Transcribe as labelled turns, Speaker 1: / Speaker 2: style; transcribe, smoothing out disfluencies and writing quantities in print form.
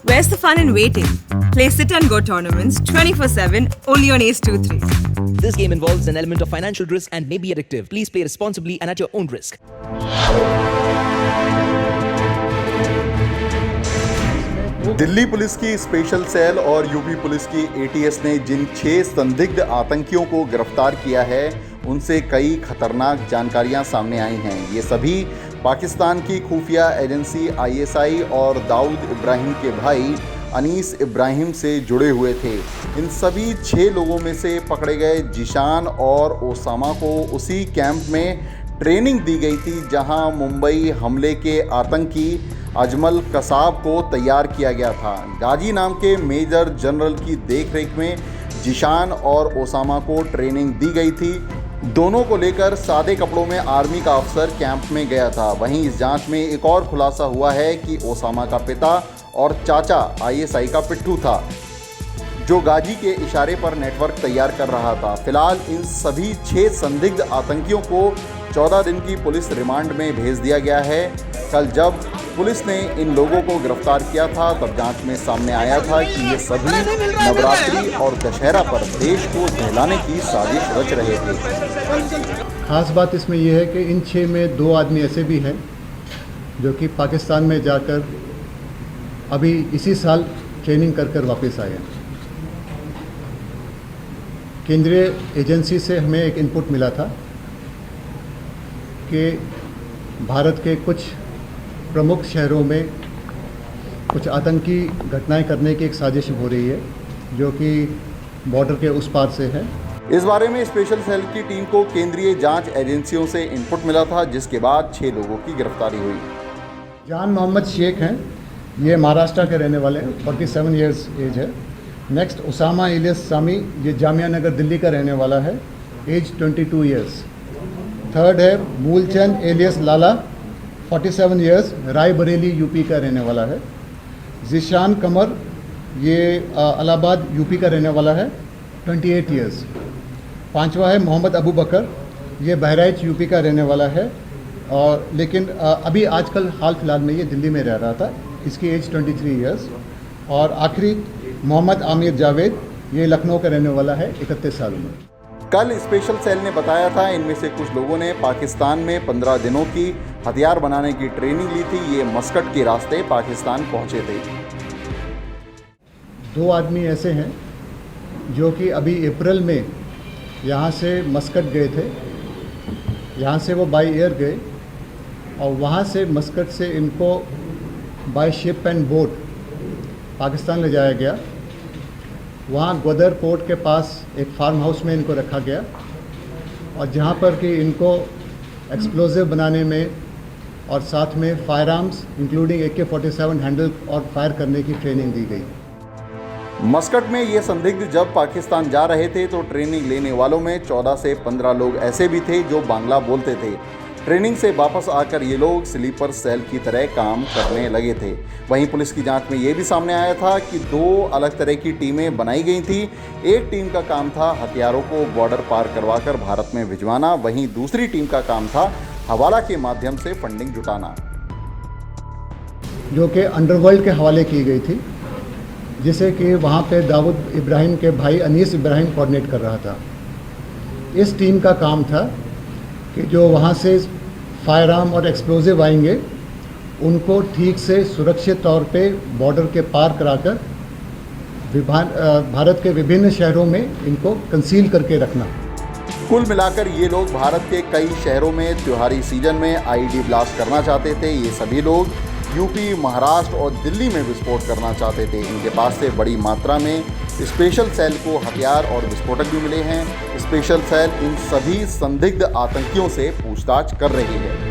Speaker 1: Where's the fun in waiting? Play Sit and Go tournaments 24/7 only on Ace 2-3.
Speaker 2: This game involves an element of financial risk and may be addictive. Please play responsibly and at your own risk.
Speaker 3: Delhi police की special cell और UP police की ATS ने जिन 6 संदिग्ध आतंकियों को गिरफ्तार किया है, उनसे कई खतरनाक जानकारियां सामने आई हैं। ये सभी पाकिस्तान की खुफिया एजेंसी आईएसआई और दाऊद इब्राहिम के भाई अनीस इब्राहिम से जुड़े हुए थे। इन सभी 6 लोगों में से पकड़े गए जिशान और ओसामा को उसी कैंप में ट्रेनिंग दी गई थी जहां मुंबई हमले के आतंकी अजमल कसाब को तैयार किया गया था। गाजी नाम के मेजर जनरल की देखरेख में जिशान और ओसामा को ट्रेनिंग दी गई थी। दोनों को लेकर सादे कपड़ों में आर्मी का अफसर कैंप में गया था। वहीं इस जांच में एक और खुलासा हुआ है कि ओसामा का पिता और चाचा आईएसआई का पिट्ठू था, जो गाजी के इशारे पर नेटवर्क तैयार कर रहा था। फिलहाल इन सभी 6 संदिग्ध आतंकियों को 14 दिन की पुलिस रिमांड में भेज दिया गया है। कल जब पुलिस ने इन लोगों को गिरफ्तार किया था, तब जांच में सामने आया था कि ये सभी नवरात्रि और दशहरा पर देश को दहलाने की साजिश रच रहे थे।
Speaker 4: खास बात इसमें यह है कि इन 6 में 2 आदमी ऐसे भी हैं जो कि पाकिस्तान में जाकर अभी इसी साल ट्रेनिंग कर वापस आए हैं। केंद्रीय एजेंसी से हमें एक इनपुट मिला था कि भारत के कुछ प्रमुख शहरों में कुछ आतंकी घटनाएं करने की एक साजिश हो रही है, जो कि बॉर्डर के उस पार से है।
Speaker 3: इस बारे में स्पेशल सेल की टीम को केंद्रीय जांच एजेंसियों से इनपुट मिला था, जिसके बाद 6 लोगों की गिरफ्तारी हुई।
Speaker 4: जान मोहम्मद शेख हैं, ये महाराष्ट्र के रहने वाले हैं, 47 इयर्स एज है। नेक्स्ट उसामा इलियास सामी, ये जामिया नगर दिल्ली का रहने वाला है, एज 22 इयर्स। थर्ड है मूलचंद एलियस लाला, 47 इयर्स, रायबरेली यूपी का रहने वाला है। जिशान कमर, ये इलाहाबाद यूपी का रहने वाला है, 28 इयर्स। पांचवा है मोहम्मद अबू बकर, ये बहराइच यूपी का रहने वाला है, और लेकिन अभी आजकल हाल फिलहाल में ये दिल्ली में रह रहा था, इसकी एज 23 इयर्स। और आखिरी मोहम्मद आमिर जावेद, ये लखनऊ का रहने वाला है, 31 साल में।
Speaker 3: कल स्पेशल सेल ने बताया था इनमें से कुछ लोगों ने पाकिस्तान में 15 दिनों की हथियार बनाने की ट्रेनिंग ली थी। ये मस्कट के रास्ते पाकिस्तान पहुंचे थे।
Speaker 4: 2 आदमी ऐसे हैं जो कि अभी अप्रैल में यहाँ से मस्कट गए थे। यहाँ से वो बाई एयर गए और वहाँ से मस्कट से इनको by ship and boat Pakistan ले जाया गया। वहाँ ग्वादर पोर्ट के पास एक फार्म हाउस में इनको रखा गया, और जहाँ पर कि इनको एक्सप्लोजिव बनाने में और साथ में fire arms including AK-47 handle और फायर करने की ट्रेनिंग दी गई।
Speaker 3: मस्कट में ये संदिग्ध जब पाकिस्तान जा रहे थे तो ट्रेनिंग लेने वालों में 14 से 15 लोग ऐसे भी थे जो बांग्ला बोलते थे। ट्रेनिंग से वापस आकर ये लोग स्लीपर सेल की तरह काम करने लगे थे। वहीं पुलिस की जांच में ये भी सामने आया था कि 2 अलग तरह की टीमें बनाई गई थी। एक टीम का काम था हथियारों को बॉर्डर पार करवाकर भारत में भिजवाना, वहीं दूसरी टीम का काम था हवाला के माध्यम से फंडिंग जुटाना,
Speaker 4: जो कि अंडरवर्ल्ड के हवाले की गई थी, जिसे कि वहाँ पे दाऊद इब्राहिम के भाई अनीस इब्राहिम कोऑर्डिनेट कर रहा था। इस टीम का काम था कि जो वहाँ से फायर आर्म और एक्सप्लोजिव आएंगे, उनको ठीक से सुरक्षित तौर पे बॉर्डर के पार कराकर भारत के विभिन्न शहरों में इनको कंसील करके रखना।
Speaker 3: कुल मिलाकर ये लोग भारत के कई शहरों में त्योहारी सीजन में आईडी ब्लास्ट करना चाहते थे। ये सभी लोग यूपी, महाराष्ट्र और दिल्ली में विस्फोट करना चाहते थे। इनके पास से बड़ी मात्रा में स्पेशल सेल को हथियार और विस्फोटक भी मिले हैं। स्पेशल सेल इन सभी संदिग्ध आतंकियों से पूछताछ कर रही है।